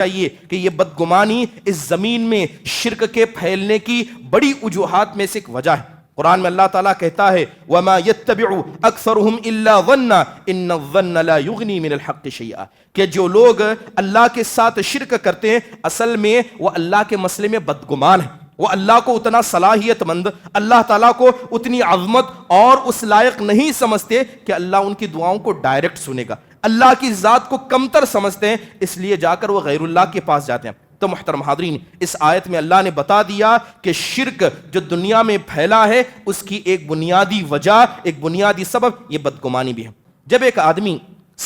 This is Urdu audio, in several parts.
چاہیے کہ یہ بدگمانی اس زمین میں شرک کے پھیلنے کی بڑی وجوہات میں سے ایک وجہ ہے۔ قرآن میں اللہ تعالیٰ کہتا ہے وَمَا يَتَّبِعُ أَكْثَرُهُمْ إِلَّا ظَنًّا إِنَّ الظَّنَّ لَا يُغْنِي مِنَ الْحَقِّ شَيْئًا، کہ جو لوگ اللہ کے ساتھ شرک کرتے ہیں اصل میں وہ اللہ کے مسئلے میں بدگمان ہیں، وہ اللہ کو اتنا صلاحیت مند، اللہ تعالیٰ کو اتنی عظمت اور اس لائق نہیں سمجھتے کہ اللہ ان کی دعاؤں کو ڈائریکٹ سنے گا، اللہ کی ذات کو کمتر سمجھتے ہیں، اس لیے جا کر وہ غیر اللہ کے پاس جاتے ہیں۔ تو محترم حاضرین، اس آیت میں اللہ نے بتا دیا کہ شرک جو دنیا میں پھیلا ہے اس کی ایک بنیادی وجہ، ایک بنیادی سبب یہ بدگمانی بھی ہے۔ جب ایک آدمی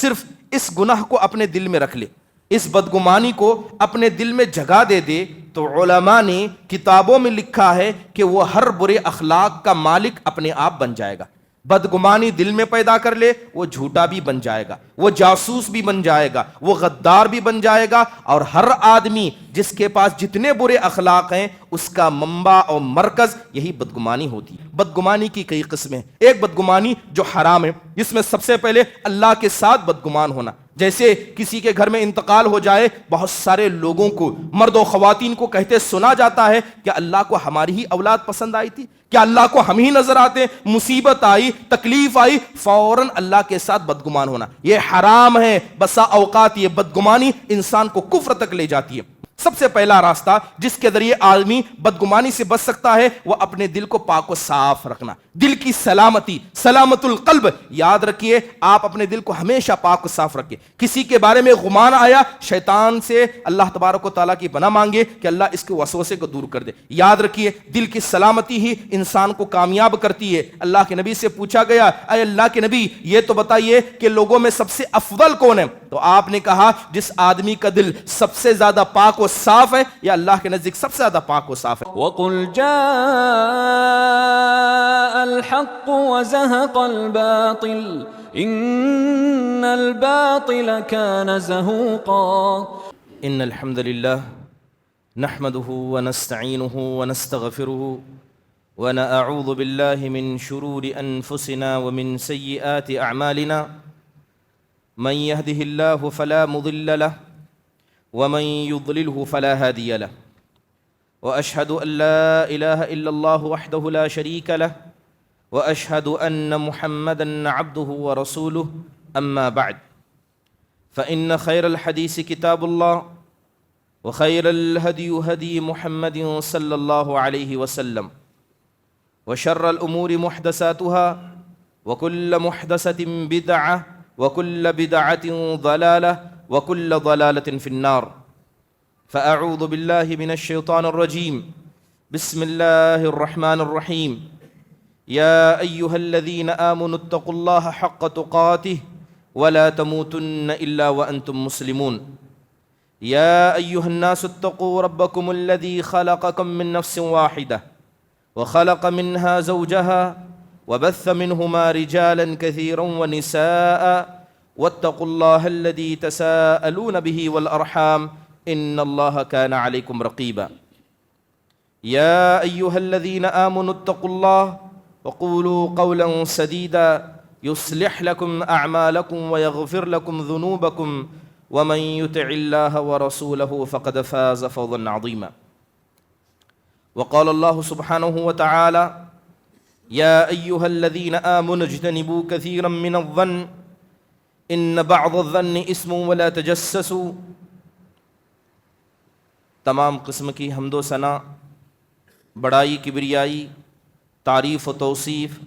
صرف اس گناہ کو اپنے دل میں رکھ لے، اس بدگمانی کو اپنے دل میں جگہ دے دے، تو علماء نے کتابوں میں لکھا ہے کہ وہ ہر برے اخلاق کا مالک اپنے آپ بن جائے گا۔ بدگمانی دل میں پیدا کر لے، وہ جھوٹا بھی بن جائے گا، وہ جاسوس بھی بن جائے گا، وہ غدار بھی بن جائے گا، اور ہر آدمی جس کے پاس جتنے برے اخلاق ہیں اس کا منبع اور مرکز یہی بدگمانی ہوتی ہے۔ بدگمانی کی کئی قسمیں ہیں۔ ایک بدگمانی جو حرام ہے، جس میں سب سے پہلے اللہ کے ساتھ بدگمان ہونا، جیسے کسی کے گھر میں انتقال ہو جائے، بہت سارے لوگوں کو، مرد و خواتین کو کہتے سنا جاتا ہے کہ اللہ کو ہماری ہی اولاد پسند آئی تھی، کیا اللہ کو ہم ہی نظر آتے، مصیبت آئی، تکلیف آئی، فوراً اللہ کے ساتھ بدگمان ہونا، یہ حرام ہے۔ بسا اوقات یہ بدگمانی انسان کو کفر تک لے جاتی ہے۔ سب سے پہلا راستہ جس کے ذریعے آدمی بدگمانی سے بچ سکتا ہے وہ اپنے دل کو پاک و صاف رکھنا، دل کی سلامتی، سلامت القلب۔ یاد رکھیے آپ اپنے دل کو ہمیشہ پاک و صاف رکھیں۔ کسی کے بارے میں گمان آیا، شیطان سے اللہ تبارک و تعالیٰ کی پناہ مانگے کہ اللہ اس کے وسوسے کو دور کر دے۔ یاد رکھیے دل کی سلامتی ہی انسان کو کامیاب کرتی ہے۔ اللہ کے نبی سے پوچھا گیا، اے اللہ کے نبی یہ تو بتائیے کہ لوگوں میں سب سے افضل کون ہے؟ تو آپ نے کہا جس آدمی کا دل سب سے زیادہ پاک و صاف ہے یا اللہ کے نزدیک سب سے زیادہ پاک و صاف ہے۔ وَقُلْ جَاءَ الْحَقُّ وَزَهَقَ الْبَاطِلُ إِنَّ الْبَاطِلَ كَانَ زَهُوقًا۔ إن الحمد لله نحمده ونستعينه ونستغفره ونعوذ بالله من شرور أنفسنا ومن سيئات أعمالنا، من يهده الله فلا مضل له ومن يضلله فلا هادي له، وأشهد أن لا إله إلا الله وحده لا شريك له، وأشهد أن محمدًا عبده ورسوله، أما بعد فإن خير الحديث كتاب الله، وخير الهدي هدي محمد صلى الله عليه وسلم، وشر الأمور محدثاتها، وكل محدثة بدعة، وكل بدعة ضلالة، وكل ضلالة في النار۔ فأعوذ بالله من الشيطان الرجيم، بسم الله الرحمن الرحيم، يا أيها الذين آمنوا اتقوا الله حق تقاته ولا تموتن إلا وأنتم مسلمون، يا أيها الناس اتقوا ربكم الذي خلقكم من نفس واحدة وخلق منها زوجها وبث منهما رجالا كثيرا ونساء واتقوا الله الذي تساءلون به والأرحام إن الله كان عليكم رقيبا، يا أيها الذين آمنوا اتقوا الله وقولوا قولا سديدا يصلح لكم أعمالكم ويغفر لكم ذنوبكم ومن يطع الله ورسوله فقد فاز فوزا عظيما۔ وقال الله سبحانه وتعالى يا أيها الذين آمنوا اجتنبوا كثيرا من الظن إن بعض الظن اسم ولا تجسسوا۔ تمام قسم کی حمد و ثنا، بڑائی، کبریائی، تعریف و توصیف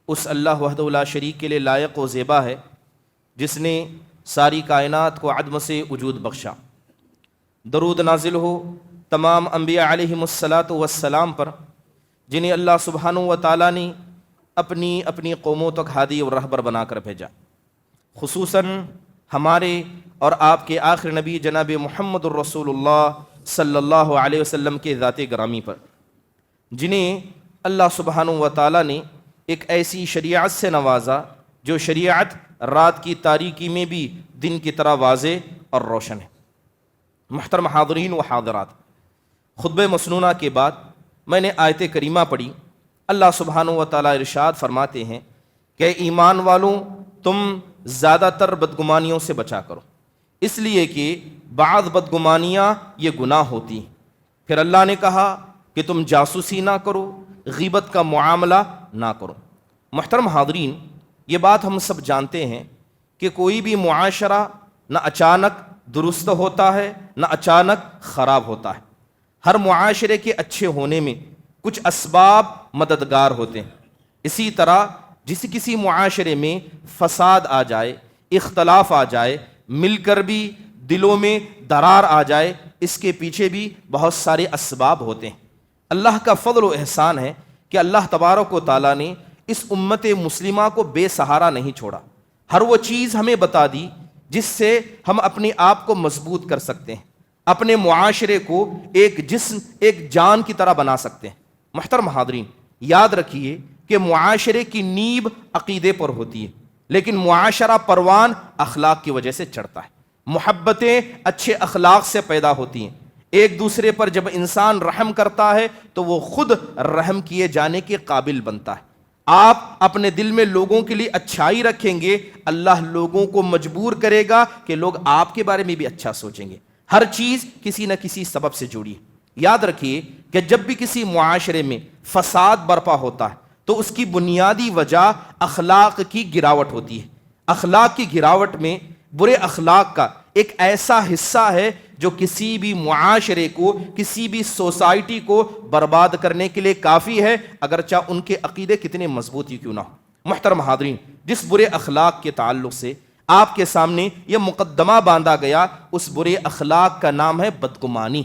اس اللہ وحدہ لا شریک کے لیے لائق و زیبا ہے جس نے ساری کائنات کو عدم سے وجود بخشا۔ درود نازل ہو تمام انبیاء علیہم الصلاۃ والسلام پر جنہیں اللہ سبحانہ و تعالیٰ نے اپنی اپنی قوموں تک ہادی اور رہبر بنا کر بھیجا، خصوصاً ہمارے اور آپ کے آخر نبی جناب محمد الرسول اللہ صلی اللہ علیہ وسلم کے ذات گرامی پر، جنہیں اللہ سبحانہ و تعالیٰ نے ایک ایسی شریعت سے نوازا جو شریعت رات کی تاریکی میں بھی دن کی طرح واضح اور روشن ہے۔ محترم حاضرین و حاضرات، خطبہ مسنونہ کے بعد میں نے آیت کریمہ پڑھی۔ اللہ سبحانہ و تعالیٰ ارشاد فرماتے ہیں کہ ایمان والوں تم زیادہ تر بدگمانیوں سے بچا کرو۔ اس لیے کہ بعض بدگمانیاں یہ گناہ ہوتی ہیں۔ پھر اللہ نے کہا کہ تم جاسوسی نہ کرو، غیبت کا معاملہ نہ کرو۔ محترم حاضرین، یہ بات ہم سب جانتے ہیں کہ کوئی بھی معاشرہ نہ اچانک درست ہوتا ہے نہ اچانک خراب ہوتا ہے۔ ہر معاشرے کے اچھے ہونے میں کچھ اسباب مددگار ہوتے ہیں۔ اسی طرح کسی معاشرے میں فساد آ جائے، اختلاف آ جائے، مل کر بھی دلوں میں درار آ جائے، اس کے پیچھے بھی بہت سارے اسباب ہوتے ہیں۔ اللہ کا فضل و احسان ہے کہ اللہ تبارک و تعالیٰ نے اس امت مسلمہ کو بے سہارا نہیں چھوڑا۔ ہر وہ چیز ہمیں بتا دی جس سے ہم اپنے آپ کو مضبوط کر سکتے ہیں، اپنے معاشرے کو ایک جسم، ایک جان کی طرح بنا سکتے ہیں۔ محترم حاضرین، یاد رکھیے کہ معاشرے کی نیب عقیدے پر ہوتی ہے، لیکن معاشرہ پروان اخلاق کی وجہ سے چڑھتا ہے۔ محبتیں اچھے اخلاق سے پیدا ہوتی ہیں۔ ایک دوسرے پر جب انسان رحم کرتا ہے تو وہ خود رحم کیے جانے کے قابل بنتا ہے۔ آپ اپنے دل میں لوگوں کے لیے اچھائی رکھیں گے، اللہ لوگوں کو مجبور کرے گا کہ لوگ آپ کے بارے میں بھی اچھا سوچیں گے۔ ہر چیز کسی نہ کسی سبب سے جڑی ہے۔ یاد رکھیے کہ جب بھی کسی معاشرے میں فساد برپا ہوتا ہے تو اس کی بنیادی وجہ اخلاق کی گراوٹ ہوتی ہے۔ اخلاق کی گراوٹ میں برے اخلاق کا ایک ایسا حصہ ہے جو کسی بھی معاشرے کو، کسی بھی سوسائٹی کو برباد کرنے کے لیے کافی ہے، اگرچہ ان کے عقیدے کتنے مضبوط ہی کیوں نہ ہو۔ محترم حاضرین، جس برے اخلاق کے تعلق سے آپ کے سامنے یہ مقدمہ باندھا گیا، اس برے اخلاق کا نام ہے بدگمانی۔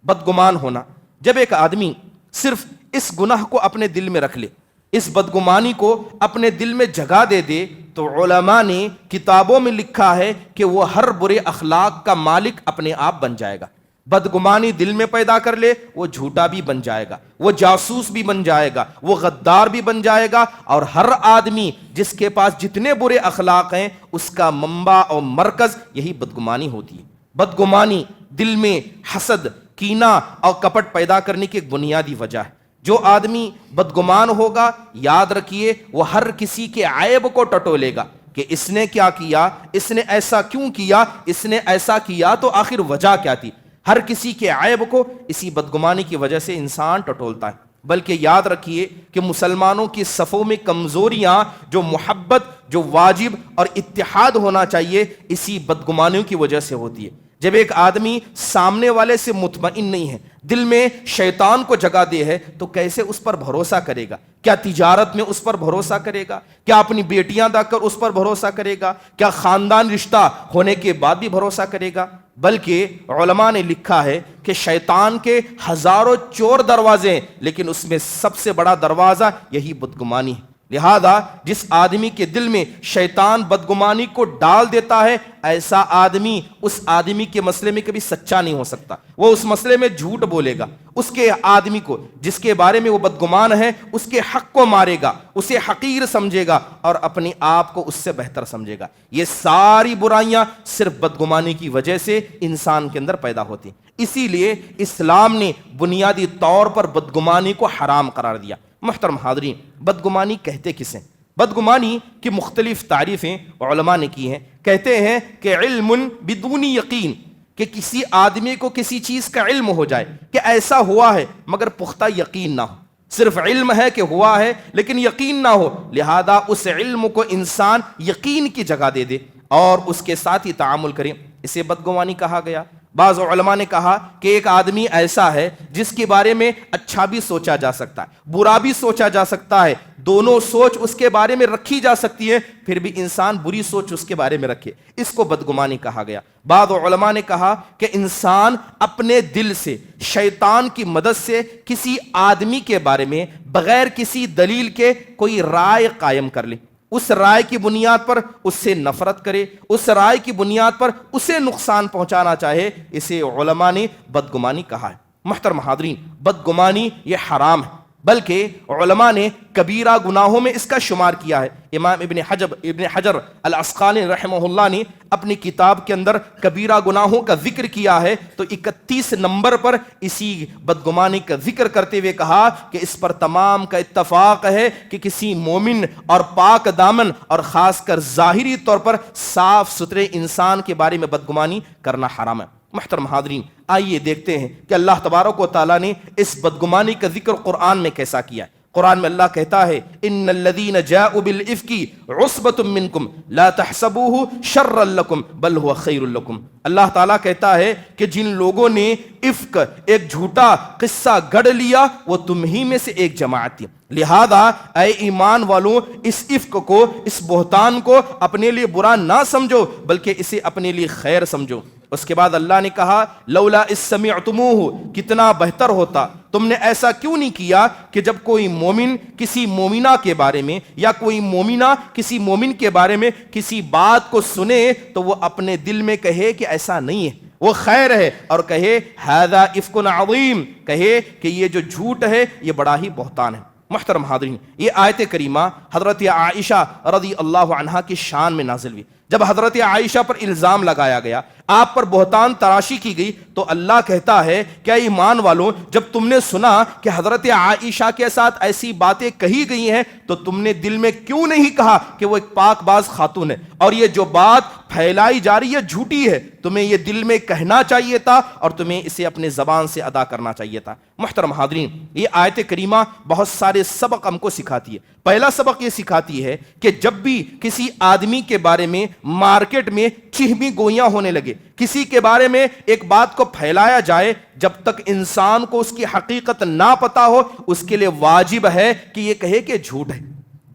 بدگمان ہونا۔ جب ایک آدمی صرف اس گناہ کو اپنے دل میں رکھ لے، اس بدگمانی کو اپنے دل میں جگہ دے دے، تو علماء نے کتابوں میں لکھا ہے کہ وہ ہر برے اخلاق کا مالک اپنے آپ بن جائے گا۔ بدگمانی دل میں پیدا کر لے، وہ جھوٹا بھی بن جائے گا، وہ جاسوس بھی بن جائے گا، وہ غدار بھی بن جائے گا، اور ہر آدمی جس کے پاس جتنے برے اخلاق ہیں اس کا منبع اور مرکز یہی بدگمانی ہوتی ہے۔ بدگمانی دل میں حسد، کینہ اور کپٹ پیدا کرنے کی ایک بنیادی وجہ ہے۔ جو آدمی بدگمان ہوگا، یاد رکھیے وہ ہر کسی کے عیب کو ٹٹولے گا کہ اس نے کیا کیا، اس نے ایسا کیوں کیا، اس نے ایسا کیا تو آخر وجہ کیا تھی۔ ہر کسی کے عیب کو اسی بدگمانی کی وجہ سے انسان ٹٹولتا ہے۔ بلکہ یاد رکھیے کہ مسلمانوں کی صفوں میں کمزوریاں، جو محبت، جو واجب اور اتحاد ہونا چاہیے، اسی بدگمانیوں کی وجہ سے ہوتی ہے۔ جب ایک آدمی سامنے والے سے مطمئن نہیں ہے، دل میں شیطان کو جگہ دے ہے، تو کیسے اس پر بھروسہ کرے گا؟ کیا تجارت میں اس پر بھروسہ کرے گا؟ کیا اپنی بیٹیاں دا کر اس پر بھروسہ کرے گا؟ کیا خاندان رشتہ ہونے کے بعد بھی بھروسہ کرے گا؟ بلکہ علماء نے لکھا ہے کہ شیطان کے ہزاروں چور دروازے ہیں، لیکن اس میں سب سے بڑا دروازہ یہی بدگمانی ہے۔ لہذا جس آدمی کے دل میں شیطان بدگمانی کو ڈال دیتا ہے، ایسا آدمی اس آدمی کے مسئلے میں کبھی سچا نہیں ہو سکتا۔ وہ اس مسئلے میں جھوٹ بولے گا، اس کے آدمی کو جس کے بارے میں وہ بدگمان ہے اس کے حق کو مارے گا، اسے حقیر سمجھے گا اور اپنے آپ کو اس سے بہتر سمجھے گا۔ یہ ساری برائیاں صرف بدگمانی کی وجہ سے انسان کے اندر پیدا ہوتی ہیں۔ اسی لیے اسلام نے بنیادی طور پر بدگمانی کو حرام قرار دیا۔ محترم حاضرین، بدگمانی کہتے کسے؟ بدگمانی کی مختلف تعریفیں علماء نے کی ہیں۔ کہتے ہیں کہ علم بدون یقین، کہ کسی آدمی کو کسی چیز کا علم ہو جائے کہ ایسا ہوا ہے مگر پختہ یقین نہ ہو۔ صرف علم ہے کہ ہوا ہے لیکن یقین نہ ہو، لہذا اس علم کو انسان یقین کی جگہ دے دے اور اس کے ساتھ ہی تعامل کرے، اسے بدگمانی کہا گیا۔ بعض علماء نے کہا کہ ایک آدمی ایسا ہے جس کے بارے میں اچھا بھی سوچا جا سکتا ہے، برا بھی سوچا جا سکتا ہے، دونوں سوچ اس کے بارے میں رکھی جا سکتی ہے، پھر بھی انسان بری سوچ اس کے بارے میں رکھے، اس کو بدگمانی کہا گیا۔ بعض علماء نے کہا کہ انسان اپنے دل سے شیطان کی مدد سے کسی آدمی کے بارے میں بغیر کسی دلیل کے کوئی رائے قائم کر لے، اس رائے کی بنیاد پر اس سے نفرت کرے، اس رائے کی بنیاد پر اسے نقصان پہنچانا چاہے، اسے علماء نے بدگمانی کہا ہے۔ محترم حاضرین، بدگمانی یہ حرام ہے۔ بلکہ علماء نے کبیرہ گناہوں میں اس کا شمار کیا ہے۔ امام ابن حجر العسقلانی رحمہ اللہ نے اپنی کتاب کے اندر کبیرہ گناہوں کا ذکر کیا ہے تو 31 نمبر پر اسی بدگمانی کا ذکر کرتے ہوئے کہا کہ اس پر تمام کا اتفاق ہے کہ کسی مومن اور پاک دامن اور خاص کر ظاہری طور پر صاف ستھرے انسان کے بارے میں بدگمانی کرنا حرام ہے۔ محترم حاضرین، آئیے دیکھتے ہیں کہ اللہ تبارک و تعالیٰ نے اس بدگمانی کا ذکر قرآن میں کیسا کیا ہے۔ قرآن میں اللہ کہتا ہے ان الذین جاءوا بالافک عصبۃ منکم لا تحسبوہ شرا لکم بل هو خیر لکم۔ اللہ تعالیٰ کہتا ہے کہ جن لوگوں نے افک، ایک جھوٹا قصہ گڑھ لیا، وہ تم ہی میں سے ایک جماعت تھی، لہذا اے ایمان والوں اس افک کو، اس بہتان کو اپنے لیے برا نہ سمجھو بلکہ اسے اپنے لیے خیر سمجھو۔ اس کے بعد اللہ نے کہا لولا اذ سمعتموہ، کتنا بہتر ہوتا، تم نے ایسا کیوں نہیں کیا کہ جب کوئی مومن کسی مومنہ کے بارے میں یا کوئی مومنہ کسی مومن کے بارے میں کسی بات کو سنے تو وہ اپنے دل میں کہے کہ ایسا نہیں ہے، وہ خیر ہے، اور کہے ھذا افک عظیم، کہے کہ یہ جو جھوٹ ہے یہ بڑا ہی بہتان ہے۔ محترم حاضرین، یہ آیت کریمہ حضرت عائشہ رضی اللہ عنہا کی شان میں نازل ہوئی۔ جب حضرت عائشہ پر الزام لگایا گیا، آپ پر بہتان تراشی کی گئی، تو اللہ کہتا ہے کہ اے ایمان والوں، جب تم نے سنا کہ حضرت عائشہ کے ساتھ ایسی باتیں کہی گئی ہیں تو تم نے دل میں کیوں نہیں کہا کہ وہ ایک پاک باز خاتون ہے اور یہ جو بات پھیلائی جا رہی ہے جھوٹی ہے؟ تمہیں یہ دل میں کہنا چاہیے تھا اور تمہیں اسے اپنے زبان سے ادا کرنا چاہیے تھا۔ محترم حاضرین، یہ آیت کریمہ بہت سارے سبق ہم کو سکھاتی ہے۔ پہلا سبق یہ سکھاتی ہے کہ جب بھی کسی آدمی کے بارے میں مارکیٹ میں چہمی گوئیاں ہونے لگے، کسی کے بارے میں ایک بات کو پھیلایا جائے، جب تک انسان کو اس کی حقیقت نہ پتا ہو، اس کے لیے واجب ہے کہ یہ کہے کہ جھوٹ ہے۔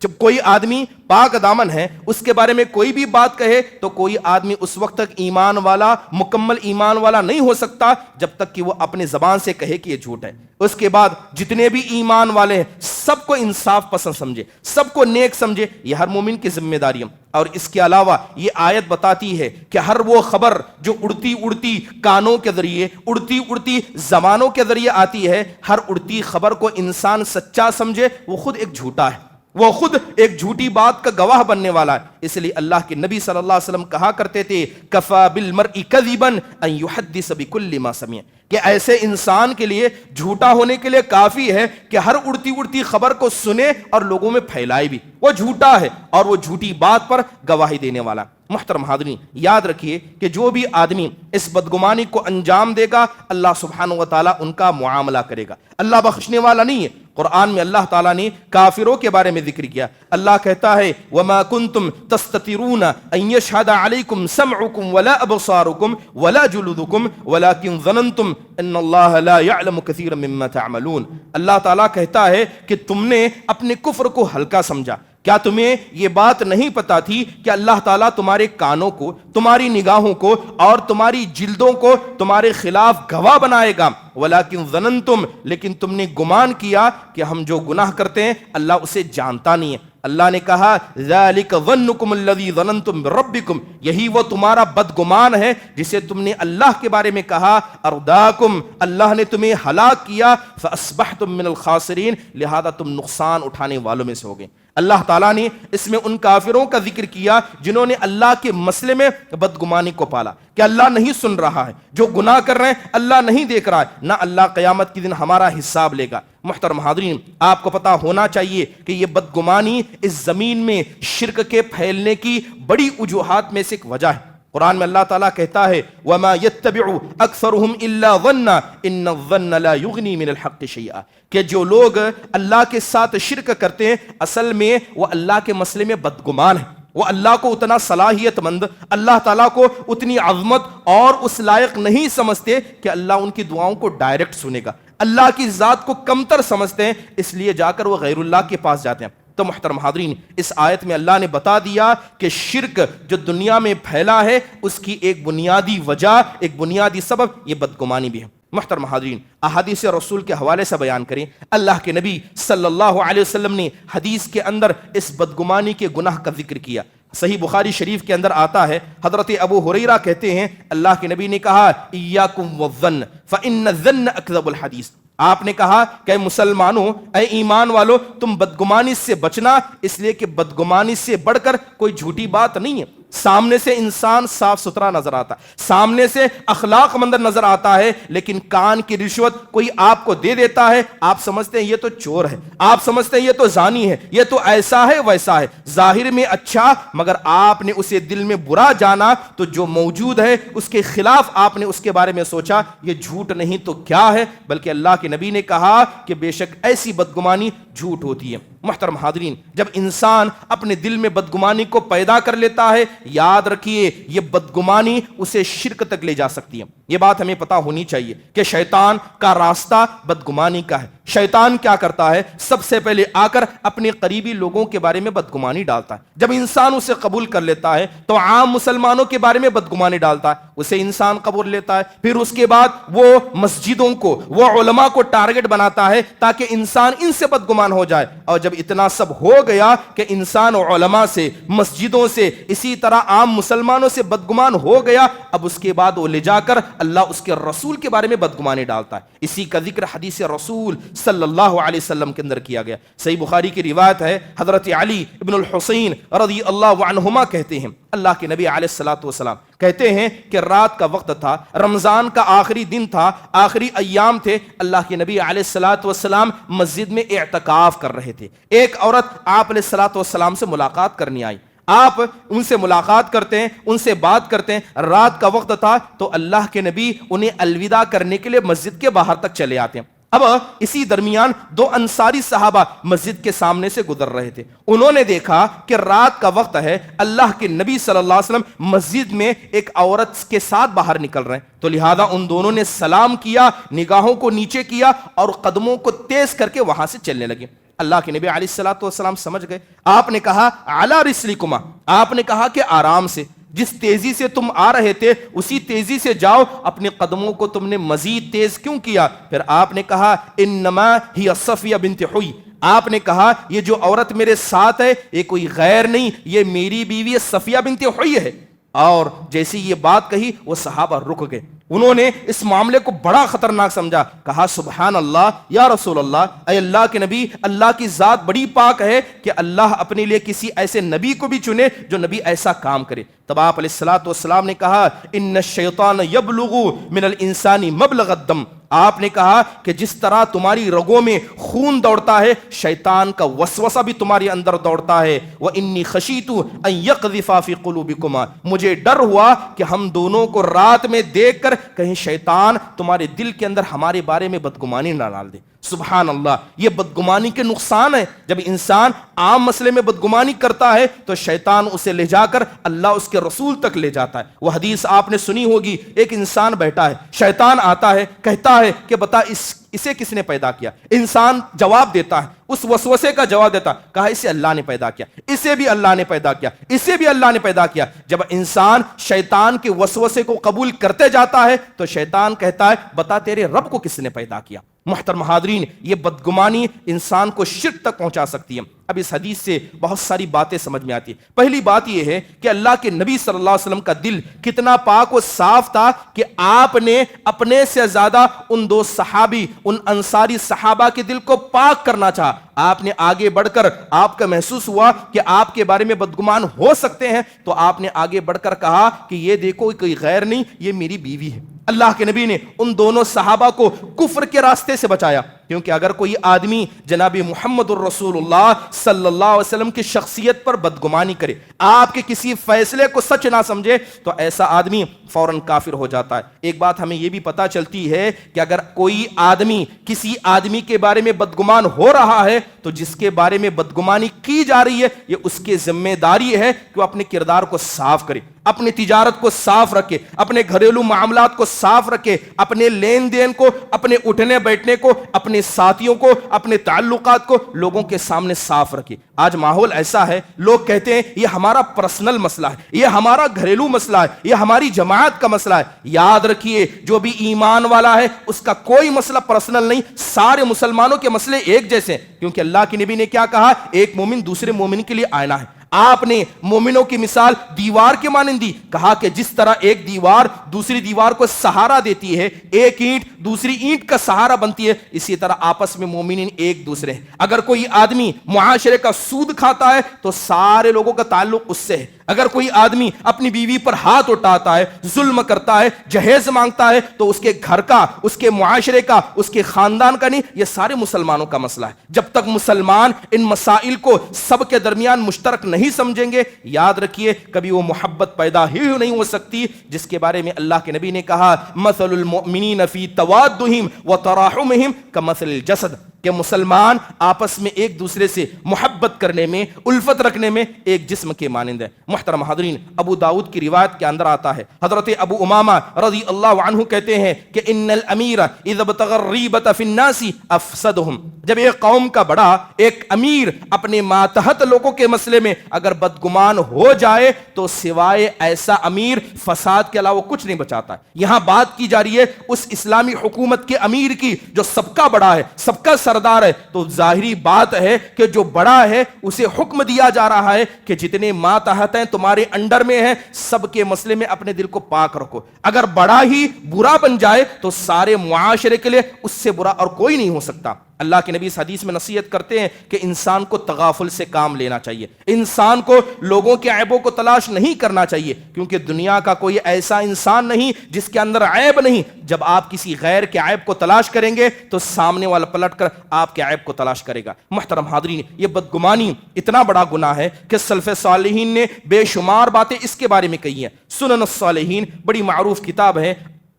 جب کوئی آدمی پاک دامن ہے، اس کے بارے میں کوئی بھی بات کہے تو کوئی آدمی اس وقت تک ایمان والا، مکمل ایمان والا نہیں ہو سکتا جب تک کہ وہ اپنے زبان سے کہے کہ یہ جھوٹ ہے۔ اس کے بعد جتنے بھی ایمان والے ہیں سب کو انصاف پسند سمجھے، سب کو نیک سمجھے، یہ ہر مومن کی ذمہ داری ہے۔ اور اس کے علاوہ یہ آیت بتاتی ہے کہ ہر وہ خبر جو اڑتی اڑتی کانوں کے ذریعے، اڑتی اڑتی زبانوں کے ذریعے آتی ہے، ہر اڑتی خبر کو انسان سچا سمجھے وہ خود ایک جھوٹا ہے، وہ خود ایک جھوٹی بات کا گواہ بننے والا ہے۔ اس لیے اللہ کے نبی صلی اللہ علیہ وسلم کہا کرتے تھے کفا بالمرء کذبا ان یحدث بکل ما سمع، کہ ایسے انسان کے لیے جھوٹا ہونے کے لیے کافی ہے کہ ہر اڑتی اڑتی خبر کو سنے اور لوگوں میں پھیلائے بھی، وہ جھوٹا ہے اور وہ جھوٹی بات پر گواہی دینے والا۔ محترم حاضرین، یاد رکھیے کہ جو بھی آدمی اس بدگمانی کو انجام دے گا، اللہ سبحانہ و تعالیٰ ان کا معاملہ کرے گا۔ اللہ بخشنے والا نہیں ہے۔ قرآن میں اللہ تعالیٰ نے کافروں کے بارے میں ذکر کیا۔ اللہ کہتا ہے وَمَا كُنْتُمْ تَسْتَتِرُونَ أَن يَشْهَدَ عَلَيْكُمْ سَمْعُكُمْ وَلَا أَبْصَارُكُمْ وَلَا جُلُودُكُمْ وَلَكِنْ ظَنَنْتُمْ أَنَّ اللَّهَ لَا يَعْلَمُ كَثِيرًا مِّمَّا تَعْمَلُونَ۔ اللہ تعالیٰ کہتا ہے کہ تم نے اپنے کفر کو ہلکا سمجھا۔ کیا تمہیں یہ بات نہیں پتا تھی کہ اللہ تعالیٰ تمہارے کانوں کو، تمہاری نگاہوں کو اور تمہاری جلدوں کو تمہارے خلاف گواہ بنائے گا؟ وَلَكِنْ ظَنَنْتُمْ، لیکن تم نے گمان کیا کہ ہم جو گناہ کرتے ہیں اللہ اسے جانتا نہیں ہے۔ اللہ نے کہا ذَلِكَ ظَنُّكُمُ الَّذِي ظَنَنْتُمْ بِرَبِّكُمْ، یہی وہ تمہارا بدگمان ہے جسے تم نے اللہ کے بارے میں کہا ارداکم، اللہ نے تمہیں ہلاک کیا، فَأَصْبَحْتُم مِّنَ الْخَاسِرِينَ، لہذا تم نقصان اٹھانے والوں میں سے ہو گئے۔ اللہ تعالیٰ نے اس میں ان کافروں کا ذکر کیا جنہوں نے اللہ کے مسئلے میں بدگمانی کو پالا کہ اللہ نہیں سن رہا ہے، جو گناہ کر رہے ہیں اللہ نہیں دیکھ رہا ہے، نہ اللہ قیامت کے دن ہمارا حساب لے گا۔ محترم حاضرین، آپ کو پتا ہونا چاہیے کہ یہ بدگمانی اس زمین میں شرک کے پھیلنے کی بڑی وجوہات میں سے ایک وجہ ہے۔ قرآن میں اللہ تعالیٰ کہتا ہے وَمَا يَتَّبِعُ أَكْثَرُهُمْ إِلَّا ظَنًّا إِنَّ الظَّنَّ لَا يُغْنِي مِنَ الْحَقِّ شَيْئًا، کہ جو لوگ اللہ کے ساتھ شرک کرتے ہیں اصل میں وہ اللہ کے مسئلے میں بدگمان ہیں، وہ اللہ کو اتنا صلاحیت مند، اللہ تعالیٰ کو اتنی عظمت اور اس لائق نہیں سمجھتے کہ اللہ ان کی دعاؤں کو ڈائریکٹ سنے گا، اللہ کی ذات کو کمتر سمجھتے ہیں، اس لیے جا کر وہ غیر اللہ کے پاس جاتے ہیں۔ تو محترم حاضرین، اس آیت میں اللہ نے بتا دیا کہ شرک جو دنیا میں پھیلا ہے اس کی ایک بنیادی وجہ، ایک بنیادی سبب یہ بدگمانی بھی ہے۔ محترم حاضرین، احادیث رسول کے حوالے سے بیان کریں، اللہ کے نبی صلی اللہ علیہ وسلم نے حدیث کے اندر اس بدگمانی کے گناہ کا ذکر کیا۔ صحیح بخاری شریف کے اندر آتا ہے، حضرت ابو ہریرہ کہتے ہیں اللہ کے نبی نے کہا ایاکم والظن فإن الظن اکذب الحدیث، آپ نے کہا کہ اے مسلمانوں، اے ایمان والو، تم بدگمانی سے بچنا، اس لیے کہ بدگمانی سے بڑھ کر کوئی جھوٹی بات نہیں ہے۔ سامنے سے انسان صاف ستھرا نظر آتا ہے، سامنے سے اخلاق مند نظر آتا ہے، لیکن کان کی رشوت کوئی آپ کو دے دیتا ہے، آپ سمجھتے ہیں یہ تو چور ہے، آپ سمجھتے ہیں یہ تو زانی ہے، یہ تو ایسا ہے ویسا ہے، ظاہر میں اچھا، مگر آپ نے اسے دل میں برا جانا، تو جو موجود ہے اس کے خلاف آپ نے اس کے بارے میں سوچا، یہ جھوٹ نہیں تو کیا ہے؟ بلکہ اللہ کے نبی نے کہا کہ بے شک ایسی بدگمانی جھوٹ ہوتی ہے۔ محترم حاضرین، جب انسان اپنے دل میں بدگمانی کو پیدا کر لیتا ہے، یاد رکھیے یہ بدگمانی اسے شرک تک لے جا سکتی ہے۔ یہ بات ہمیں پتا ہونی چاہیے کہ شیطان کا راستہ بدگمانی کا ہے۔ شیطان کیا کرتا ہے؟ سب سے پہلے آ کر اپنے قریبی لوگوں کے بارے میں بدگمانی ڈالتا ہے۔ جب انسان اسے قبول کر لیتا ہے تو عام مسلمانوں کے بارے میں بدگمانی ڈالتا ہے، اسے انسان قبول لیتا ہے، پھر اس کے بعد وہ مسجدوں کو، وہ علماء کو ٹارگٹ بناتا ہے تاکہ انسان ان سے بدگمان ہو جائے، اور جب اتنا سب ہو گیا کہ انسان علماء سے، مسجدوں سے، اسی طرح عام مسلمانوں سے بدگمان ہو گیا، اب اس کے بعد وہ لے جا کر اللہ اس کے رسول کے بارے میں بدگمانی ڈالتا ہے۔ اسی کا ذکر حدیث رسول صلی اللہ علیہ وسلم کے اندر کیا گیا۔ صحیح بخاری کی روایت ہے، حضرت علی ابن الحسین رضی اللہ عنہما کہتے ہیں، اللہ کے نبی علیہ الصلوۃ والسلام کہتے ہیں کہ رات کا وقت تھا، رمضان کا آخری دن تھا، آخری ایام تھے، اللہ کے نبی علیہ الصلوۃ والسلام مسجد میں اعتکاف کر رہے تھے۔ ایک عورت آپ علیہ الصلوۃ والسلام سے ملاقات کرنے آئی، آپ ان سے ملاقات کرتے ہیں، ان سے بات کرتے ہیں، رات کا وقت تھا تو اللہ کے نبی انہیں الوداع کرنے کے لیے مسجد کے باہر تک چلے آتے ہیں۔ اب اسی درمیان دو انصاری صحابہ مسجد کے سامنے سے گزر رہے تھے، انہوں نے دیکھا کہ رات کا وقت ہے، اللہ کے نبی صلی اللہ علیہ وسلم مسجد میں ایک عورت کے ساتھ باہر نکل رہے ہیں، تو لہذا ان دونوں نے سلام کیا، نگاہوں کو نیچے کیا اور قدموں کو تیز کر کے وہاں سے چلنے لگے۔ اللہ کے نبی علیہ الصلوۃ والسلام سمجھ گئے، آپ نے کہا علی رسلکما، آپ نے کہا کہ آرام سے، جس تیزی سے تم آ رہے تھے اسی تیزی سے جاؤ، اپنے قدموں کو تم نے مزید تیز کیوں کیا؟ پھر آپ نے کہا انما ہی صفیہ بنت حوی، آپ نے کہا یہ جو عورت میرے ساتھ ہے یہ کوئی غیر نہیں، یہ میری بیوی صفیہ بنت حوی ہے۔ اور جیسی یہ بات کہی وہ صحابہ رک گئے، انہوں نے اس معاملے کو بڑا خطرناک سمجھا، کہا سبحان اللہ یا رسول اللہ، اے اللہ کے نبی، اللہ کی ذات بڑی پاک ہے کہ اللہ اپنے لیے کسی ایسے نبی کو بھی چنے جو نبی ایسا کام کرے۔ تب آپ علیہ الصلوۃ والسلام نے کہا ان الشیطان یبلغ من الانسان مبلغ الدم، آپ نے کہا کہ جس طرح تمہاری رگوں میں خون دوڑتا ہے، شیطان کا وسوسہ بھی تمہارے اندر دوڑتا ہے۔ وَإِنِّي خَشِيتُ أَن يَقْذِفَ فِي قُلُوبِكُمَا، مجھے ڈر ہوا کہ ہم دونوں کو رات میں دیکھ کر کہیں شیطان تمہارے دل کے اندر ہمارے بارے میں بدگمانی نہ ڈال دے۔ سبحان اللہ، یہ بدگمانی کے نقصان ہے۔ جب انسان عام مسئلے میں بدگمانی کرتا ہے تو شیطان اسے لے جا کر اللہ اس کے رسول تک لے جاتا ہے۔ وہ حدیث آپ نے سنی ہوگی، ایک انسان بیٹھا ہے، شیطان آتا ہے، کہتا ہے کہ بتا اسے کس نے پیدا کیا؟ انسان جواب دیتا ہے، اس وسوسے کا جواب دیتا، کہا اسے اللہ نے پیدا کیا، اسے بھی اللہ نے پیدا کیا، اسے بھی اللہ نے پیدا کیا۔ جب انسان شیطان کے وسوسے کو قبول کرتے جاتا ہے تو شیطان کہتا ہے بتا تیرے رب کو کس نے پیدا کیا۔ محترم حاضرین، یہ بدگمانی انسان کو شرک تک پہنچا سکتی ہے۔ اب اس حدیث سے بہت ساری باتیں سمجھ میں آتی ہیں۔ پہلی بات یہ ہے کہ اللہ کے نبی صلی اللہ علیہ وسلم کا دل کتنا پاک و صاف تھا کہ آپ نے اپنے سے زیادہ ان دو صحابی، ان انصاری صحابہ کے دل کو پاک کرنا چاہا۔ آپ نے آگے بڑھ کر، آپ کا محسوس ہوا کہ آپ کے بارے میں بدگمان ہو سکتے ہیں تو آپ نے آگے بڑھ کر کہا کہ یہ دیکھو کوئی غیر نہیں، یہ میری بیوی ہے۔ اللہ کے نبی نے ان دونوں صحابہ کو کفر کے راستے سے بچایا، کیونکہ اگر کوئی آدمی جناب محمد الرسول اللہ صلی اللہ علیہ وسلم کی شخصیت پر بدگمانی کرے، آپ کے کسی فیصلے کو سچ نہ سمجھے، تو ایسا آدمی فوراً کافر ہو جاتا ہے۔ ایک بات ہمیں یہ بھی پتہ چلتی ہے کہ اگر کوئی آدمی کسی آدمی کے بارے میں بدگمان ہو رہا ہے تو جس کے بارے میں بدگمانی کی جا رہی ہے یہ اس کی ذمہ داری ہے کہ وہ اپنے کردار کو صاف کرے، اپنی تجارت کو صاف رکھے، اپنے گھریلو معاملات کو صاف رکھے، اپنے لین دین کو، اپنے اٹھنے بیٹھنے کو، اپنے ساتھیوں کو، اپنے تعلقات کو لوگوں کے سامنے صاف رکھے۔ آج ماحول ایسا ہے، لوگ کہتے ہیں یہ ہمارا پرسنل مسئلہ ہے، یہ ہمارا گھریلو مسئلہ ہے، یہ ہماری جماعت کا مسئلہ ہے۔ یاد رکھیے جو بھی ایمان والا ہے اس کا کوئی مسئلہ پرسنل نہیں، سارے مسلمانوں کے مسئلے ایک جیسے ہیں، کیونکہ اللہ کے نبی نے کیا کہا؟ ایک مومن دوسرے مومن کے لیے آئینہ ہے۔ آپ نے مومنوں کی مثال دیوار کے مانند دی، کہا کہ جس طرح ایک دیوار دوسری دیوار کو سہارا دیتی ہے، ایک اینٹ دوسری اینٹ کا سہارا بنتی ہے، اسی طرح آپس میں مومنین ایک دوسرے ہیں۔ اگر کوئی آدمی معاشرے کا سود کھاتا ہے تو سارے لوگوں کا تعلق اس سے ہے۔ اگر کوئی آدمی اپنی بیوی پر ہاتھ اٹھاتا ہے، ظلم کرتا ہے، جہیز مانگتا ہے، تو اس کے گھر کا، اس کے معاشرے کا، اس کے خاندان کا نہیں، یہ سارے مسلمانوں کا مسئلہ ہے۔ جب تک مسلمان ان مسائل کو سب کے درمیان مشترک نہیں سمجھیں گے، یاد رکھیے کبھی وہ محبت پیدا ہی نہیں ہو سکتی جس کے بارے میں اللہ کے نبی نے کہا مثل المؤمنین فی توادہم وتراحمہم کمثل الجسد، کہ مسلمان آپس میں ایک دوسرے سے محبت کرنے میں، الفت رکھنے میں ایک جسم کے مانند ہے۔ محترم حاضرین، ابو داؤد کی روایت کے اندر آتا ہے، حضرت ابو امامہ رضی اللہ عنہ کہتے ہیں کہ ان الامیر اذا ابتغى الریبۃ فی الناس افسدہم، جب ایک قوم کا بڑا، ایک امیر اپنے ماتحت لوگوں کے مسئلے میں اگر بدگمان ہو جائے تو سوائے ایسا امیر فساد کے علاوہ کچھ نہیں بچاتا۔ یہاں بات کی جا رہی ہے اس اسلامی حکومت کے امیر کی جو سب کا بڑا ہے، سب کا سردار ہے، تو ظاہری بات ہے کہ جو بڑا ہے اسے حکم دیا جا رہا ہے کہ جتنے ماتحت ہیں تمہارے انڈر میں ہیں، سب کے مسئلے میں اپنے دل کو پاک رکھو۔ اگر بڑا ہی برا بن جائے تو سارے معاشرے کے لیے اس سے برا اور کوئی نہیں ہو سکتا۔ اللہ کے نبی اس حدیث میں نصیحت کرتے ہیں کہ انسان کو تغافل سے کام لینا چاہیے، انسان کو لوگوں کے عیبوں کو تلاش نہیں کرنا چاہیے، کیونکہ دنیا کا کوئی ایسا انسان نہیں جس کے اندر عیب نہیں۔ جب آپ کسی غیر کے عیب کو تلاش کریں گے تو سامنے والا پلٹ کر آپ کے عیب کو تلاش کرے گا۔ محترم حاضرین، یہ بدگمانی اتنا بڑا گناہ ہے کہ سلف صالحین نے بے شمار باتیں اس کے بارے میں کہی ہیں۔ سنن الصالحین بڑی معروف کتاب ہے،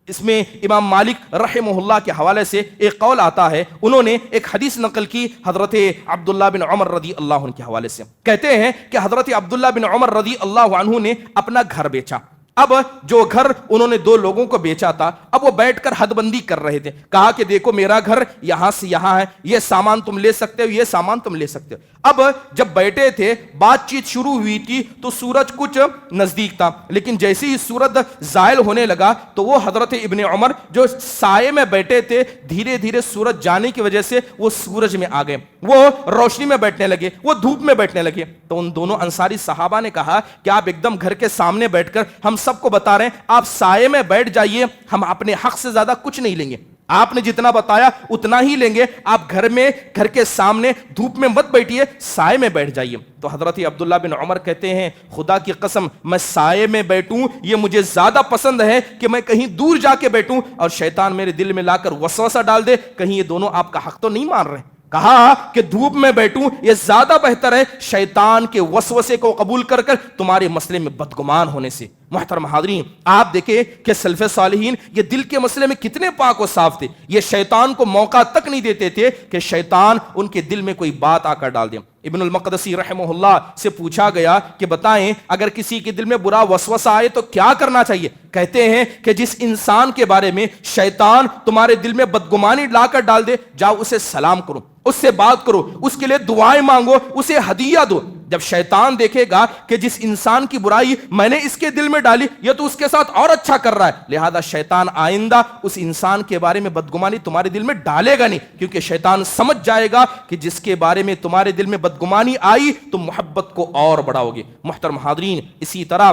اس میں امام مالک رحمہ اللہ کے حوالے سے ایک قول آتا ہے، انہوں نے ایک حدیث نقل کی حضرت عبداللہ بن عمر رضی اللہ عنہ کے حوالے سے، کہتے ہیں کہ حضرت عبداللہ بن عمر رضی اللہ عنہ نے اپنا گھر بیچا۔ اب جو گھر انہوں نے 2 لوگوں کو بیچا تھا، اب وہ بیٹھ کر حد بندی کر رہے تھے، کہا کہ دیکھو میرا گھر یہاں سے یہاں ہے، یہ سامان تم لے سکتے ہو، یہ سامان تم لے سکتے ہو۔ اب جب بیٹھے تھے بات چیت شروع ہوئی تھی تو سورج کچھ نزدیک تھا، لیکن جیسے ہی سورج زائل ہونے لگا تو وہ حضرت ابن عمر جو سائے میں بیٹھے تھے، دھیرے دھیرے سورج جانے کی وجہ سے وہ سورج میں آ گئے، وہ روشنی میں بیٹھنے لگے، وہ دھوپ میں بیٹھنے لگے۔ تو ان دونوں انصاری صحابہ نے کہا کہ آپ ایک دم گھر کے سامنے بیٹھ کر ہم سب کو بتا رہے ہیں آپ سائے میں بیٹھ جائیے، ہم اپنے حق سے زیادہ کچھ نہیں لیں گے، آپ نے جتنا بتایا اتنا ہی لیں گے، آپ گھر میں، گھر کے سامنے دھوپ میں مت بیٹھیے، سائے میں بیٹھ جائیے۔ تو حضرت عبداللہ بن عمر کہتے ہیں خدا کی قسم میں سائے میں بیٹھوں یہ مجھے زیادہ پسند ہے کہ میں کہیں دور جا کے بیٹھوں اور شیطان میرے دل میں لا کر وسوسہ ڈال دے کہیں یہ دونوں آپ کا حق تو نہیں مان رہے۔ کہا کہ دھوپ میں بیٹھوں یہ زیادہ بہتر ہے شیطان کے وسوسے کو قبول کر کر تمہارے مسئلے میں بدگمان ہونے سے۔ محترم حاضرین، آپ دیکھیں کہ سلف صالحین یہ دل کے مسئلے میں کتنے پاک و صاف تھے، یہ شیطان کو موقع تک نہیں دیتے تھے کہ شیطان ان کے دل میں کوئی بات آ کر ڈال دے۔ ابن المقدسی رحمہ اللہ سے پوچھا گیا کہ بتائیں اگر کسی کے دل میں برا وسوسہ آئے تو کیا کرنا چاہیے؟ کہتے ہیں کہ جس انسان کے بارے میں شیطان تمہارے دل میں بدگمانی لا کر ڈال دے، جاؤ اسے سلام کرو، اس سے بات کرو، اس کے لیے دعائیں مانگو، اسے ہدیہ دو۔ جب شیطان دیکھے گا کہ جس انسان کی برائی میں نے اس کے دل میں ڈالی یہ تو اس کے ساتھ اور اچھا کر رہا ہے، لہذا شیطان آئندہ اس انسان کے بارے میں بدگمانی تمہارے دل میں ڈالے گا نہیں، کیونکہ شیطان سمجھ جائے گا کہ جس کے بارے میں تمہارے دل میں بدگمانی آئی تم محبت کو اور بڑھاؤ گے۔ محترم حاضرین، اسی طرح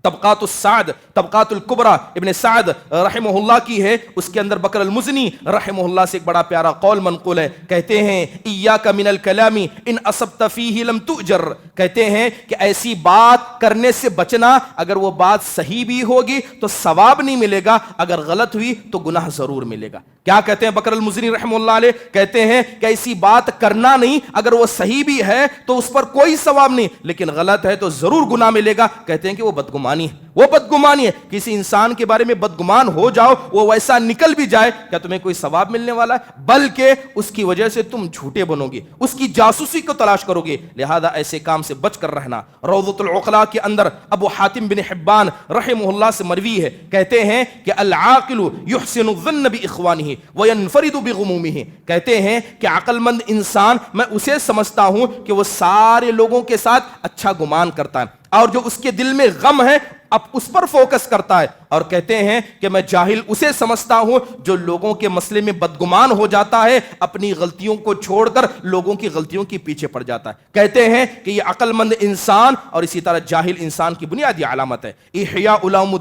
طبقات السعد، طبقات الکبریٰ ابن سعد رحمہ اللہ کی ہے، اس کے اندر بکر المزنی رحمہ اللہ سے ایک بڑا پیارا قول منقول ہے، کہتے ہیں ایاک من الکلام ان اصبت فیہ لم تؤجر، کہتے ہیں کہ ایسی بات کرنے سے بچنا، اگر وہ بات صحیح بھی ہوگی تو ثواب نہیں ملے گا، اگر غلط ہوئی تو گناہ ضرور ملے گا۔ کیا کہتے ہیں بکر المزنی رحمہ اللہ علیہ؟ کہتے ہیں کہ ایسی بات کرنا نہیں، اگر وہ صحیح بھی ہے تو اس پر کوئی ثواب نہیں، لیکن غلط ہے تو ضرور گناہ ملے گا۔ کہتے ہیں کہ وہ بدگمانی ہے، وہ بدگمانی ہے، کسی انسان کے بارے میں بدگمان ہو جاؤ، وہ ویسا نکل بھی جائے، کیا تمہیں کوئی ثواب ملنے والا ہے؟ بلکہ اس کی وجہ سے تم جھوٹے بنو گے، اس کی جاسوسی کو تلاش کرو گے، لہذا ایسے کام سے بچ کر رہنا۔ روضۃ العقلاء کے اندر ابو حاتم بن حبان رحمہ اللہ سے مروی ہے، کہتے ہیں کہ العاقل یحسن الظن باخوانہ وینفرد بغمومہ، کہتے ہیں کہ عقل مند انسان میں اسے سمجھتا ہوں کہ وہ سارے لوگوں کے ساتھ اچھا گمان کرتا ہے، اور جو اس کے دل میں غم ہے اب اس پر فوکس کرتا ہے اور کہتے ہیں کہ میں جاہل اسے سمجھتا ہوں جو لوگوں کے مسئلے میں بدگمان ہو جاتا ہے، اپنی غلطیوں کو چھوڑ کر لوگوں کی غلطیوں کے پیچھے پڑ جاتا ہے۔ کہتے ہیں کہ یہ عقل مند انسان اور اسی طرح جاہل انسان کی بنیادی علامت ہے۔ احیاء علوم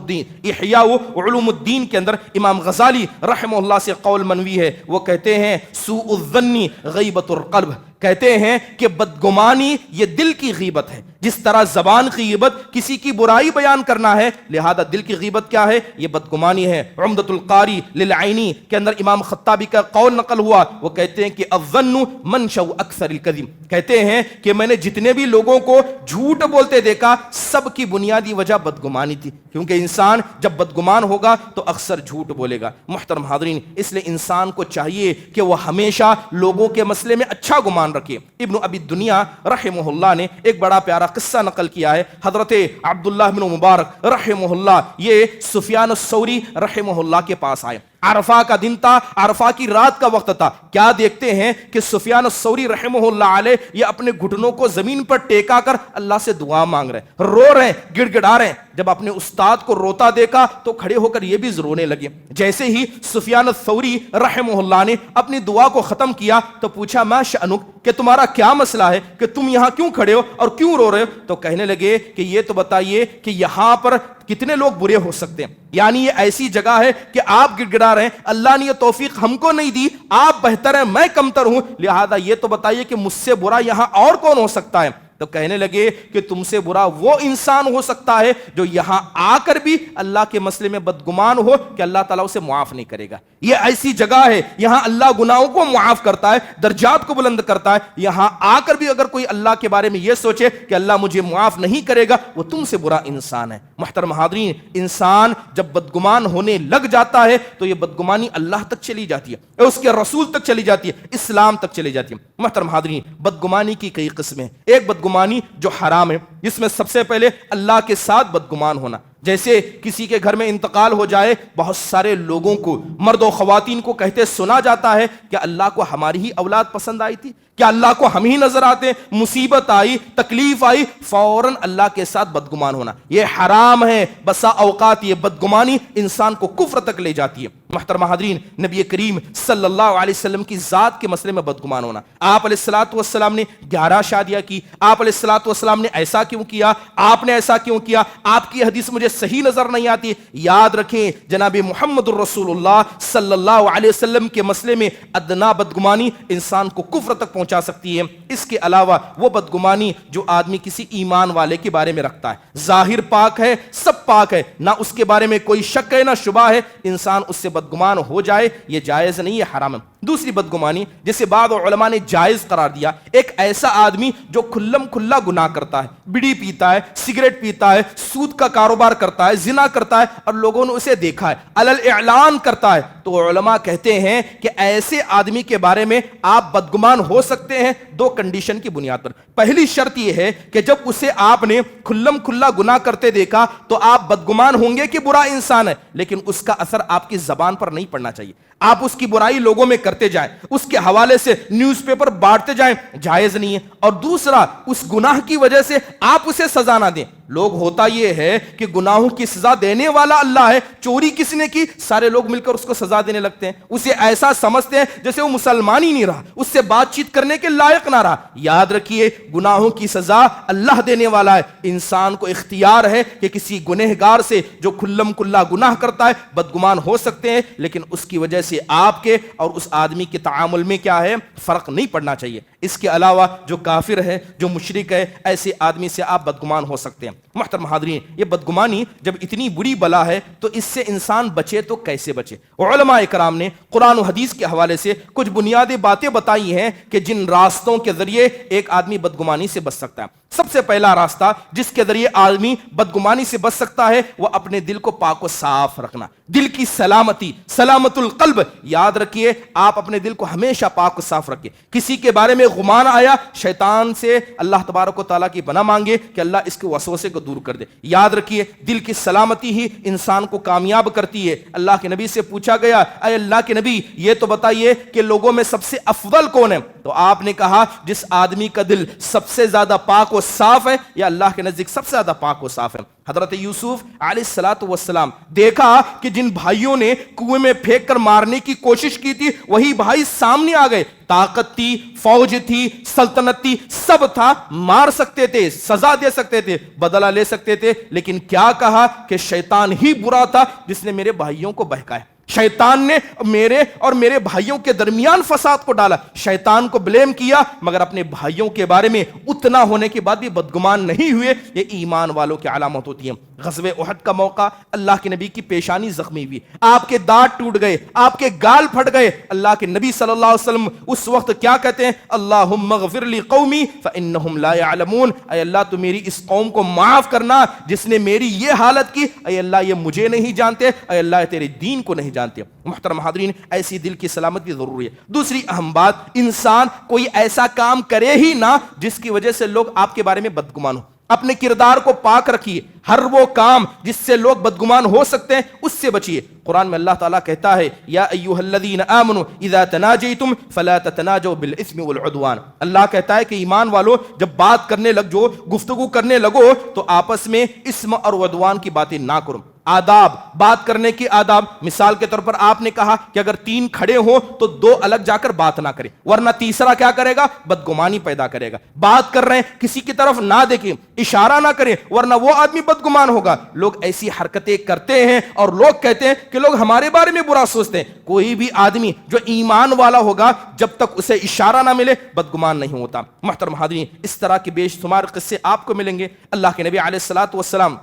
الدین کے اندر امام غزالی رحمہ اللہ سے قول منوی ہے، وہ کہتے ہیں سوء الظن غیبت القلب، کہتے ہیں کہ بدگمانی یہ دل کی غیبت ہے، جس طرح زبان کی غیبت کسی کی برائی بیان کرنا ہے، لہذا دل کی غیبت کیا ہے؟ یہ بدگمانی ہے۔ عمدۃ القاری للعینی کے اندر امام خطابی کا قول نقل ہوا، وہ کہتے ہیں کہ الظن منشأ اکثر الکذب، کہتے ہیں کہ میں نے جتنے بھی لوگوں کو جھوٹ بولتے دیکھا سب کی بنیادی وجہ بدگمانی تھی، کیونکہ انسان جب بدگمان ہوگا تو اکثر جھوٹ بولے گا۔ محترم حاضرین، اس لیے انسان کو چاہیے کہ وہ ہمیشہ لوگوں کے مسئلے میں اچھا گمان رکھے۔ ابن ابی دنیا رحمہ اللہ نے ایک بڑا پیارا قصہ نقل کیا ہے۔ حضرت عبداللہ بن مبارک رحمہ اللہ یہ سفیان الثوری رحمہ اللہ کے پاس آئے۔ عرفہ کا دن تھا، عرفہ کی رات کا وقت تھا۔ کیا دیکھتے ہیں کہ سفیان الثوری رحمہ اللہ علیہ یہ اپنے گھٹنوں کو زمین پر ٹیکا کر اللہ سے دعا مانگ رہے ہیں، رو رہے ہیں، گڑ گڑا رہے ہیں۔ جب اپنے استاد کو روتا دیکھا تو کھڑے ہو کر یہ بھی رونے لگے۔ جیسے ہی سفیان الثوری رحمہ اللہ نے اپنی دعا کو ختم کیا تو پوچھا ما شأنک، کہ تمہارا کیا مسئلہ ہے کہ تم یہاں کیوں کھڑے ہو اور کیوں رو رہے ہو؟ تو کہنے لگے کہ یہ تو بتائیے کہ یہاں پر کتنے لوگ برے ہو سکتے ہیں، یعنی یہ ایسی جگہ ہے کہ آپ گڑ گڑا رہے ہیں، اللہ نے یہ توفیق ہم کو نہیں دی، آپ بہتر ہیں میں کمتر ہوں، لہذا یہ تو بتائیے کہ مجھ سے برا یہاں اور کون ہو سکتا ہے؟ تو کہنے لگے کہ تم سے برا وہ انسان ہو سکتا ہے جو یہاں آ کر بھی اللہ کے مسئلے میں بدگمان ہو کہ اللہ تعالیٰ اسے معاف نہیں کرے گا۔ یہ ایسی جگہ ہے یہاں اللہ گناہوں کو معاف کرتا ہے، درجات کو بلند کرتا ہے، یہاں آ کر بھی اگر کوئی اللہ کے بارے میں یہ سوچے کہ اللہ مجھے معاف نہیں کرے گا وہ تم سے برا انسان ہے۔ محترم حاضرین، انسان جب بدگمان ہونے لگ جاتا ہے تو یہ بدگمانی اللہ تک چلی جاتی ہے، اس کے رسول تک چلی جاتی ہے، اسلام تک چلی جاتی ہے۔ محترم حاضرین، بدگمانی کی کئی قسمیں، ایک بدگمانی جو حرام ہے، جس میں سب سے پہلے اللہ کے ساتھ بدگمان ہونا۔ جیسے کسی کے گھر میں انتقال ہو جائے، بہت سارے لوگوں کو، مرد و خواتین کو کہتے سنا جاتا ہے کہ اللہ کو ہماری ہی اولاد پسند آئی تھی، کیا اللہ کو ہم ہی نظر آتے؟ مصیبت آئی، تکلیف آئی، فوراً اللہ کے ساتھ بدگمان ہونا یہ حرام ہے۔ بسا اوقات یہ بدگمانی انسان کو کفر تک لے جاتی ہے۔ محترمہ حاضرین، نبی کریم صلی اللہ علیہ وسلم کی ذات کے مسئلے میں بدگمان ہونا۔ آپ علیہ الصلوۃ والسلام نے 11 شادیاں کی، آپ علیہ الصلوۃ والسلام نے ایسا کیوں کیا، آپ نے ایسا کیوں کیا، آپ کی حدیث مجھے صحیح نظر نہیں آتی۔ یاد رکھیں جناب محمد الرسول اللہ صلی اللہ علیہ وسلم کے مسئلے میں ادنا بدگمانی انسان کو کفر تک پہنچا سکتی ہے۔ اس کے علاوہ وہ بدگمانی جو آدمی کسی ایمان والے کے بارے میں رکھتا ہے، ظاہر پاک ہے، سب پاک ہے، نہ اس کے بارے میں کوئی شک ہے نہ شبہ ہے، انسان اس سے بدگمان ہو جائے یہ جائز نہیں، یہ حرام ہے۔ دوسری بدگمانی جسے بعض علماء نے جائز قرار دیا، ایک ایسا آدمی جو کھلم کھلا گناہ کرتا ہے، بیڑی پیتا ہے، سگریٹ پیتا ہے، سود کا کاروبار کرتا ہے، زنا کرتا ہے اور لوگوں نے اسے دیکھا ہے، علل اعلان کرتا ہے، تو علماء کہتے ہیں کہ ایسے آدمی کے بارے میں آپ بدگمان ہو سکتے ہیں 2 کنڈیشن کی بنیاد پر۔ پہلی شرط یہ ہے کہ جب اسے آپ نے کھلم کھلا گناہ کرتے دیکھا تو آپ بدگمان ہوں گے کہ برا انسان ہے، لیکن اس کا اثر آپ کی زبان پر نہیں پڑنا چاہیے۔ آپ اس کی برائی لوگوں میں کرتے جائیں، اس کے حوالے سے نیوز پیپر بانٹتے جائیں، جائز نہیں ہے۔ اور دوسرا، اس گناہ کی وجہ سے آپ اسے سزا نہ دیں۔ لوگ ہوتا یہ ہے کہ گناہوں کی سزا دینے والا اللہ ہے، چوری کس نے کی سارے لوگ مل کر اس کو سزا دینے لگتے ہیں، اسے ایسا سمجھتے ہیں جیسے وہ مسلمان ہی نہیں رہا، اس سے بات چیت کرنے کے لائق نہ رہا۔ یاد رکھیے گناہوں کی سزا اللہ دینے والا ہے، انسان کو اختیار ہے کہ کسی گنہگار سے جو کھلم کھلا گناہ کرتا ہے بدگمان ہو سکتے ہیں، لیکن اس کی وجہ سے آپ کے اور اس آدمی کے تعامل میں کیا ہے، فرق نہیں پڑنا چاہیے۔ اس کے علاوہ جو کافر ہے، جو مشرک ہے، ایسے آدمی سے آپ بدگمان ہو سکتے ہیں۔ محترم حاضرین، یہ بدگمانی جب اتنی بری بلا ہے تو اس سے انسان بچے تو کیسے بچے؟ علماء کرام نے قرآن و حدیث کے حوالے سے کچھ بنیادی باتیں بتائی ہیں کہ جن راستوں کے ذریعے ایک آدمی بدگمانی سے بچ سکتا ہے۔ سب سے پہلا راستہ جس کے ذریعے آدمی بدگمانی سے بچ سکتا ہے وہ اپنے دل کو پاک و صاف رکھنا، دل کی سلامتی، سلامت القلب۔ یاد رکھیے آپ اپنے دل کو ہمیشہ پاک و صاف رکھیں۔ کسی کے بارے میں گمان آیا، شیطان سے اللہ تبارک و تعالیٰ کی پناہ مانگے کہ اللہ اس کے وسوسے کو دور کر دے۔ یاد رکھیے دل کی سلامتی ہی انسان کو کامیاب کرتی ہے۔ اللہ کے نبی سے پوچھا گیا، اے اللہ کے نبی یہ تو بتائیے کہ لوگوں میں سب سے افضل کون ہے؟ تو آپ نے کہا جس آدمی کا دل سب سے زیادہ پاک و صاف ہے یا اللہ کے نزدیک سب سے زیادہ پاک و صاف ہے. حضرت یوسف علیہ الصلوۃ والسلام دیکھا کہ جن بھائیوں نے کنویں میں پھینک کر مارنے کی کوشش کی تھی وہی بھائی سامنے آ گئے. طاقت تھی, فوج تھی, سلطنت تھی, سب تھا, مار سکتے تھے, سزا دے سکتے تھے, بدلہ لے سکتے تھے, لیکن کیا کہا کہ شیطان ہی برا تھا جس نے میرے بھائیوں کو بہکایا. شیطان نے میرے اور میرے بھائیوں کے درمیان فساد کو ڈالا. شیطان کو بلیم کیا مگر اپنے بھائیوں کے بارے میں اتنا ہونے کے بعد بھی بدگمان نہیں ہوئے. یہ ایمان والوں کی علامت ہوتی ہے. غزوہ احد کا موقع, اللہ کے نبی کی پیشانی زخمی ہوئی, آپ کے دانت ٹوٹ گئے, آپ کے گال پھٹ گئے. اللہ کے نبی صلی اللہ علیہ وسلم اس وقت کیا کہتے ہیں؟ اللہم اغفر لی قومی فانہم لا یعلمون. اے اللہ تو میری اس قوم کو معاف کرنا جس نے میری یہ حالت کی. اے اللہ یہ مجھے نہیں جانتے, اے اللہ تیرے دین کو نہیں جانتے. محترم حاضرین, ایسی دل کی سلامتی ضروری ہے. دوسری اہم بات, انسان کوئی ایسا کام کرے ہی نہ جس کی وجہ سے لوگ آپ کے بارے میں بدگمان ہو. اپنے کردار کو پاک رکھیے. ہر وہ کام جس سے لوگ بدگمان ہو سکتے ہیں اس سے بچیے. قرآن میں اللہ تعالیٰ کہتا ہے یا ایھا الذین آمنوا اذا تناجیتم فلا تتناجوا بالاثم والعدوان. اللہ کہتا ہے کہ ایمان والو جب بات کرنے لگ جو, گفتگو کرنے لگو تو آپس میں اسم اور عدوان کی باتیں نہ کرو. آداب, بات کرنے کی آداب. مثال کے طور پر آپ نے کہا کہ اگر 3 کھڑے ہوں تو 2 الگ جا کر بات نہ کریں, ورنہ تیسرا کیا کرے گا؟ بدگمانی پیدا کرے گا. بات کر رہے ہیں کسی کی طرف نہ دیکھیں, اشارہ نہ کریں, ورنہ وہ آدمی بدگمان ہوگا. لوگ ایسی حرکتیں کرتے ہیں اور لوگ کہتے ہیں کہ لوگ ہمارے بارے میں برا سوچتے ہیں. کوئی بھی آدمی جو ایمان والا ہوگا جب تک اسے اشارہ نہ ملے بدگمان نہیں ہوتا. محترم حاضرین, اس طرح کے بے شمار قصے آپ کو ملیں گے. اللہ کے نبی علیہ الصلوۃ والسلام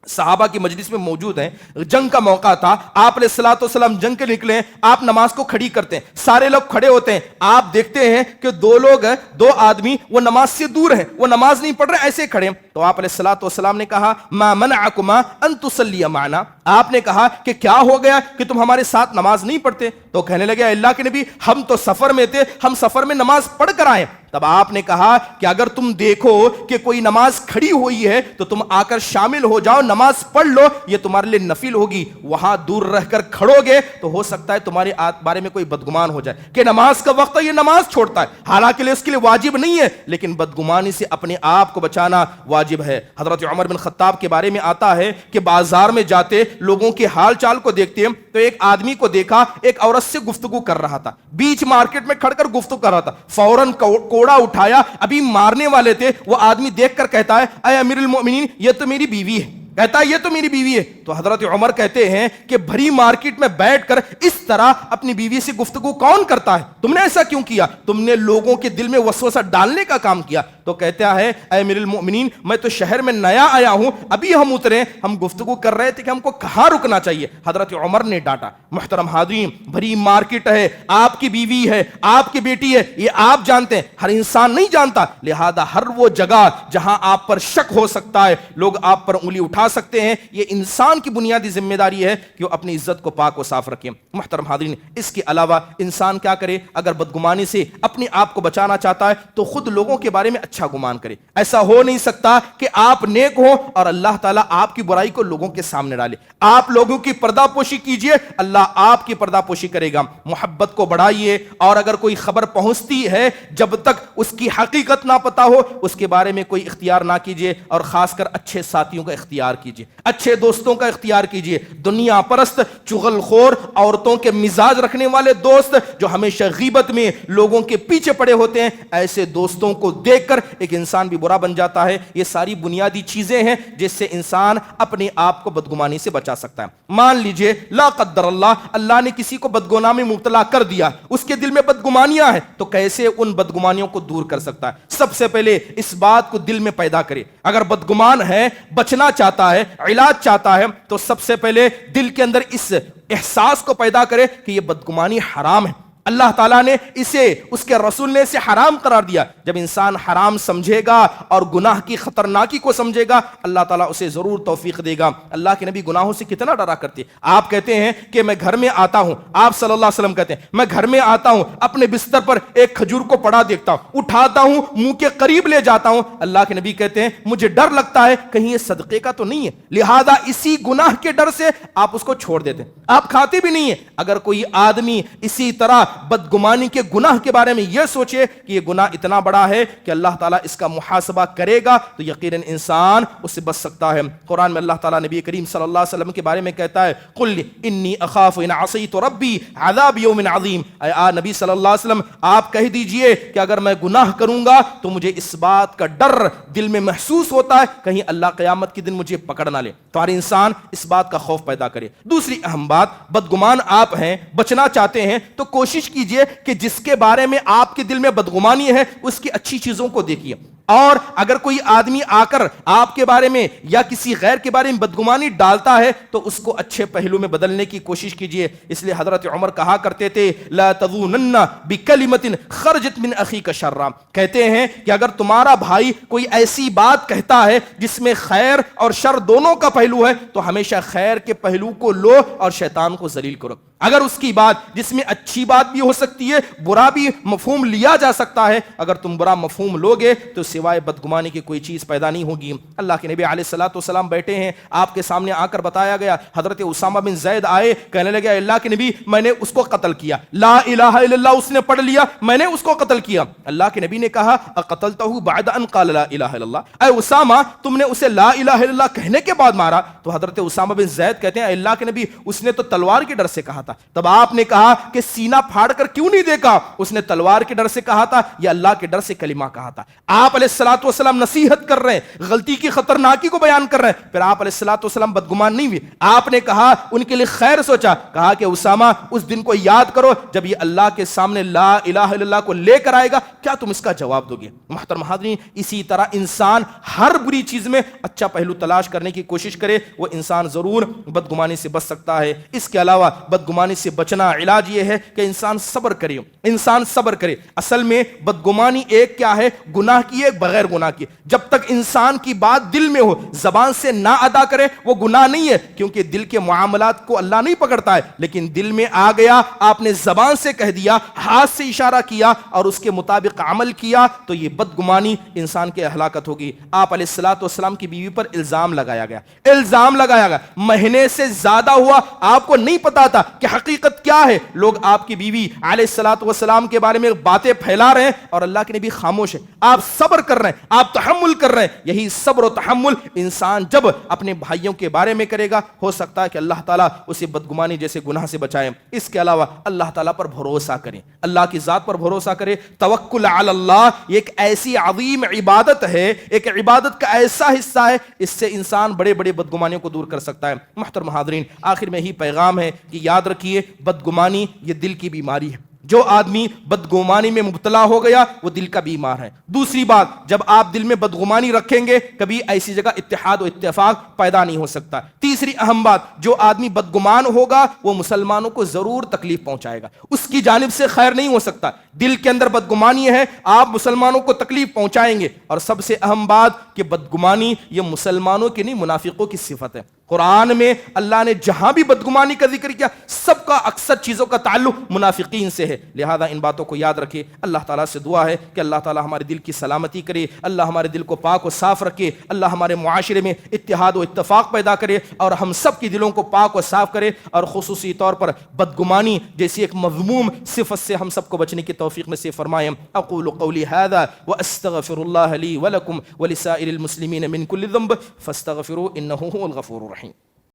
صحابہ کی مجلس میں موجود ہیں. جنگ کا موقع تھا, آپ علیہ الصلوۃ والسلام جنگ کے نکلے ہیں. آپ نماز کو کھڑی کرتے ہیں, سارے لوگ کھڑے ہوتے ہیں. آپ دیکھتے ہیں کہ 2 لوگ ہیں, 2 آدمی وہ نماز سے دور ہیں, وہ نماز نہیں پڑھ رہے, ایسے کھڑے ہیں. تو آپ علیہ الصلوۃ والسلام نے کہا ما منعکما ان تصلی معنا. آپ نے کہا کہ کیا ہو گیا کہ تم ہمارے ساتھ نماز نہیں پڑھتے؟ تو کہنے لگے اللہ کے نبی ہم تو سفر میں تھے, ہم سفر میں نماز پڑھ کر آئے. تب آپ نے کہا کہ اگر تم دیکھو کہ کوئی نماز کھڑی ہوئی ہے تو تم آ کر شامل ہو جاؤ, نماز پڑھ لو, یہ تمہارے لیے نفل ہوگی. وہاں دور رہ کر کھڑو گے تو ہو سکتا ہے تمہارے بارے میں کوئی بدگمان ہو جائے کہ نماز کا وقت ہے, یہ نماز چھوڑتا ہے. حالانکہ اس کے لیے واجب نہیں ہے, لیکن بدگمانی سے اپنے آپ کو بچانا واجب ہے. حضرت عمر بن خطاب کے بارے میں آتا ہے کہ بازار میں جاتے لوگوں کے حال چال کو دیکھتے ہیں تو ایک آدمی کو دیکھا ایک عورت سے گفتگو کر رہا تھا, بیچ مارکیٹ میں کھڑ کر گفتگو کر رہا تھا. فوراً کوڑا اٹھایا, ابھی مارنے والے تھے. وہ آدمی دیکھ کر کہتا ہے اے امیر المؤمنین یہ تو میری بیوی ہے. کہتا ہے یہ تو میری بیوی ہے. تو حضرت عمر کہتے ہیں کہ بھری مارکیٹ میں بیٹھ کر اس طرح اپنی بیوی سے گفتگو کون کرتا ہے؟ تم نے ایسا کیوں کیا؟ تم نے لوگوں کے دل میں وسوسہ ڈالنے کا کام کیا. تو کہتا ہے اے امیر المؤمنین میں تو شہر میں نیا آیا ہوں, ابھی ہم اترے, ہم گفتگو کر رہے تھے کہ ہم کو کہاں رکنا چاہیے. حضرت عمر نے ڈانٹا. محترم حاضرین, بھری مارکیٹ ہے, آپ کی بیوی ہے, آپ کی بیٹی ہے, یہ آپ جانتے ہیں, ہر انسان نہیں جانتا. لہذا ہر وہ جگہ جہاں آپ پر شک ہو سکتا ہے, لوگ آپ پر انگلی اٹھا سکتے ہیں, یہ انسان کی بنیادی ذمہ داری ہے کہ وہ اپنی عزت کو پاک و صاف رکھیں. محترم حاضرین, اس کے علاوہ انسان کیا کرے؟ اگر بدگمانی سے اپنے آپ کو بچانا چاہتا ہے تو خود لوگوں کے بارے میں اچھا گمان کرے. ایسا ہو نہیں سکتا کہ آپ نیک ہو اور اللہ تعالیٰ آپ کی برائی کو لوگوں کے سامنے ڈالے. آپ لوگوں کی پردہ پوشی کیجئے, اللہ آپ کی پردہ پوشی کرے گا. محبت کو بڑھائیے, اور اگر کوئی خبر پہنچتی ہے جب تک اس کی حقیقت نہ پتا ہو اس کے بارے میں کوئی اختیار نہ کیجئے, اور خاص کر اچھے ساتھیوں کا اختیار کیجئے, اچھے دوستوں کا اختیار کیجئے. دنیا پرست, چغل خور, عورتوں کے مزاج رکھنے والے دوست جو ہمیشہ غیبت میں لوگوں کے پیچھے پڑے ہوتے ہیں, ایسے دوستوں کو دیکھ کر ایک انسان بھی برا بن جاتا ہے. یہ ساری بنیادی چیزیں ہیں جس سے انسان اپنے آپ کو بدگمانی سے بچا سکتا ہے. مان لیجئے لا قدر اللہ نے کسی کو بدگمانی میں مبتلا کر دیا, اس کے دل میں بدگمانیاں ہیں, تو کیسے ان بدگمانیوں کو دور کر سکتا ہے؟ سب سے پہلے اس بات کو دل میں پیدا کرے. اگر بدگمان ہے, بچنا چاہتا ہے, علاج چاہتا ہے, تو سب سے پہلے دل کے اندر اس احساس کو پیدا کرے کہ یہ بدگمانی حرام ہے. اللہ تعالیٰ نے اسے, اس کے رسول نے اسے حرام قرار دیا. جب انسان حرام سمجھے گا اور گناہ کی خطرناکی کو سمجھے گا, اللہ تعالیٰ اسے ضرور توفیق دے گا. اللہ کے نبی گناہوں سے کتنا ڈرا کرتے. آپ کہتے ہیں کہ میں گھر میں آتا ہوں, آپ صلی اللہ علیہ وسلم کہتے ہیں میں گھر میں آتا ہوں, اپنے بستر پر ایک کھجور کو پڑا دیکھتا ہوں, اٹھاتا ہوں, منہ کے قریب لے جاتا ہوں. اللہ کے نبی کہتے ہیں مجھے ڈر لگتا ہے کہیں یہ صدقے کا تو نہیں ہے, لہذا اسی گناہ کے ڈر سے آپ اس کو چھوڑ دیتے ہیں, آپ کھاتے بھی نہیں ہیں. اگر کوئی آدمی اسی طرح بدگمانی کے گناہ کے بارے میں یہ سوچے کہ یہ گناہ اتنا بڑا ہے کہ اللہ تعالیٰ اس کا محاسبہ کرے گا تو یقیناً انسان اس سے بچ سکتا ہے۔ قرآن میں اللہ تعالیٰ نبی کریم صلی اللہ علیہ وسلم کے بارے میں کہتا ہے قل انی اخاف ان عصیت ربی عذاب یوم عظیم، اے نبی صلی اللہ علیہ وسلم آپ کہہ دیجئے کہ اگر میں گناہ کروں گا تو مجھے اس بات کا ڈر دل میں محسوس ہوتا ہے کہیں اللہ قیامت کے دن مجھے پکڑ نہ لے، تو ہر انسان اس بات کا خوف پیدا کرے۔ دوسری اہم بات، بدگمان آپ ہیں، بچنا چاہتے ہیں تو کوشش کیجئے کہ جس کے بارے میں آپ کے دل میں بدگمانی ہے اس کی اچھی چیزوں کو دیکھیے، اور اگر کوئی آدمی آ کر آپ کے بارے میں یا کسی غیر کے بارے میں بدگمانی ڈالتا ہے تو اس کو اچھے پہلو میں بدلنے کی کوشش کیجئے۔ اس لیے حضرت عمر کہا کرتے تھے لا تظنن بکلمۃ خرجت من اخیک شرا، کہتے ہیں کہ اگر تمہارا بھائی کوئی ایسی بات کہتا ہے جس میں خیر اور شر دونوں کا پہلو ہے تو ہمیشہ خیر کے پہلو کو لو اور شیطان کو ذلیل کرو۔ اگر اس کی بات جس میں اچھی بات بھی ہو سکتی ہے، برا بھی مفہوم لیا جا سکتا ہے، اگر تم برا مفہوم لوگے تو سوائے بدگمانی کی کوئی چیز پیدا نہیں ہوگی۔ اللہ کے نبی علیہ الصلوۃ والسلام بیٹھے ہیں، آپ کے سامنے آ کر بتایا گیا، حضرت اسامہ بن زید آئے، کہنے لگے اللہ کے نبی میں نے اس کو قتل کیا، لا الہ الا اللہ اس نے پڑھ لیا، میں نے اس کو قتل کیا۔ اللہ کے نبی نے کہا اقتلتہ بعد ان قال لا الہ الا اللہ، اے اسامہ تم نے اسے لا الہ الا اللہ کہنے کے بعد مارا؟ تو حضرت اسامہ بن زید کہتے ہیں اے اللہ کے نبی اس نے تو تلوار کے ڈر سے کہا تھا۔ تب آپ نے کہا کہ سینہ پھاڑ کر کیوں نہیں دیکھا؟ اس نے تلوار کے ڈر سے کہا تھا یا اللہ کے ڈر سے کلمہ کہا تھا؟ آپ علیہ الصلوۃ والسلام نصیحت کر رہے ہیں، غلطی کی خطرناکی کو بیان کر رہے ہیں، پھر آپ علیہ الصلوۃ والسلام بدگمان نہیں ہوئے، آپ نے کہا ان کے لیے خیر سوچا، کہا کہ اسامہ اس دن کو یاد کرو جب یہ اللہ کے سامنے لا الہ الا اللہ کو لے کر آئے گا، کیا تم اس کا جواب دو گے؟ محترم حاضرین، اسی طرح انسان ہر بری چیز میں اچھا پہلو تلاش کرنے کی کوشش کرے، وہ انسان ضرور بدگمانی سے بچ سکتا ہے۔ اس کے علاوہ بدگمانی سے بچنا علاج یہ ہے کہ انسان صبر کرے، انسان صبر کرے۔ اصل میں بدگمانی ایک کیا ہے؟ گناہ کی، ایک بغیر گناہ کی۔ جب تک انسان کی بات دل میں ہو، زبان سے نہ ادا کرے، وہ گناہ نہیں ہے، کیونکہ دل کے معاملات کو اللہ نہیں پکڑتا ہے، لیکن دل میں آ گیا، آپ نے زبان سے کہہ دیا، ہاتھ سے اشارہ کیا اور اس کے مطابق عمل کیا تو یہ بدگمانی انسان کی ہلاکت ہوگی۔ آپ علیہ الصلوۃ والسلام کی بیوی پر الزام لگایا گیا، الزام لگایا گیا، مہینے سے زیادہ ہوا، آپ کو نہیں پتا تھا کہ حقیقت کیا ہے، لوگ آپ کی بیوی علیہ الصلوۃ والسلام کے بارے میں باتیں پھیلا رہے ہیں اور اللہ کے نبی خاموش ہے، آپ صبر کر رہے ہیں، آپ تحمل کر رہے ہیں۔ یہی صبر و تحمل انسان جب اپنے بھائیوں کے بارے میں کرے گا، ہو سکتا ہے کہ اللہ تعالیٰ اسے بدگمانی جیسے گناہ سے بچائے۔ اس کے علاوہ اللہ تعالیٰ پر بھروسہ کریں، اللہ کی ذات پر بھروسہ کرے۔ توکل علی اللہ یہ ایک ایسی عظیم عبادت ہے، ایک عبادت کا ایسا حصہ ہے، اس سے انسان بڑے بڑے بدگمانیوں کو دور کر سکتا ہے۔ محترم حاضرین، آخر میں ہی پیغام ہے کہ یاد رکھیے بدگمانی یہ دل کی بیماری ہے، جو آدمی بدگمانی میں مبتلا ہو گیا وہ دل کا بیمار ہے۔ دوسری بات، جب آپ دل میں بدگمانی رکھیں گے کبھی ایسی جگہ اتحاد و اتفاق پیدا نہیں ہو سکتا۔ تیسری اہم بات، جو آدمی بدگمان ہوگا وہ مسلمانوں کو ضرور تکلیف پہنچائے گا، اس کی جانب سے خیر نہیں ہو سکتا۔ دل کے اندر بدگمانی ہے، آپ مسلمانوں کو تکلیف پہنچائیں گے۔ اور سب سے اہم بات کہ بدگمانی یہ مسلمانوں کی نہیں، منافقوں کی صفت ہے۔ قرآن میں اللہ نے جہاں بھی بدگمانی کا ذکر کیا، سب کا اکثر چیزوں کا تعلق منافقین سے ہے، لہذا ان باتوں کو یاد رکھے۔ اللہ تعالیٰ سے دعا ہے کہ اللہ تعالیٰ ہمارے دل کی سلامتی کرے، اللہ ہمارے دل کو پاک و صاف رکھے، اللہ ہمارے معاشرے میں اتحاد و اتفاق پیدا کرے اور ہم سب کی دلوں کو پاک و صاف کرے، اور خصوصی طور پر بدگمانی جیسی ایک مذموم صفت سے ہم سب کو بچنے کی توفیق نصیب فرمائے۔ اقول قولی هذا واستغفر الله لي ولكم ولسائر المسلمين من كل ذنب فاستغفروه انه هو الغفور الرحيم۔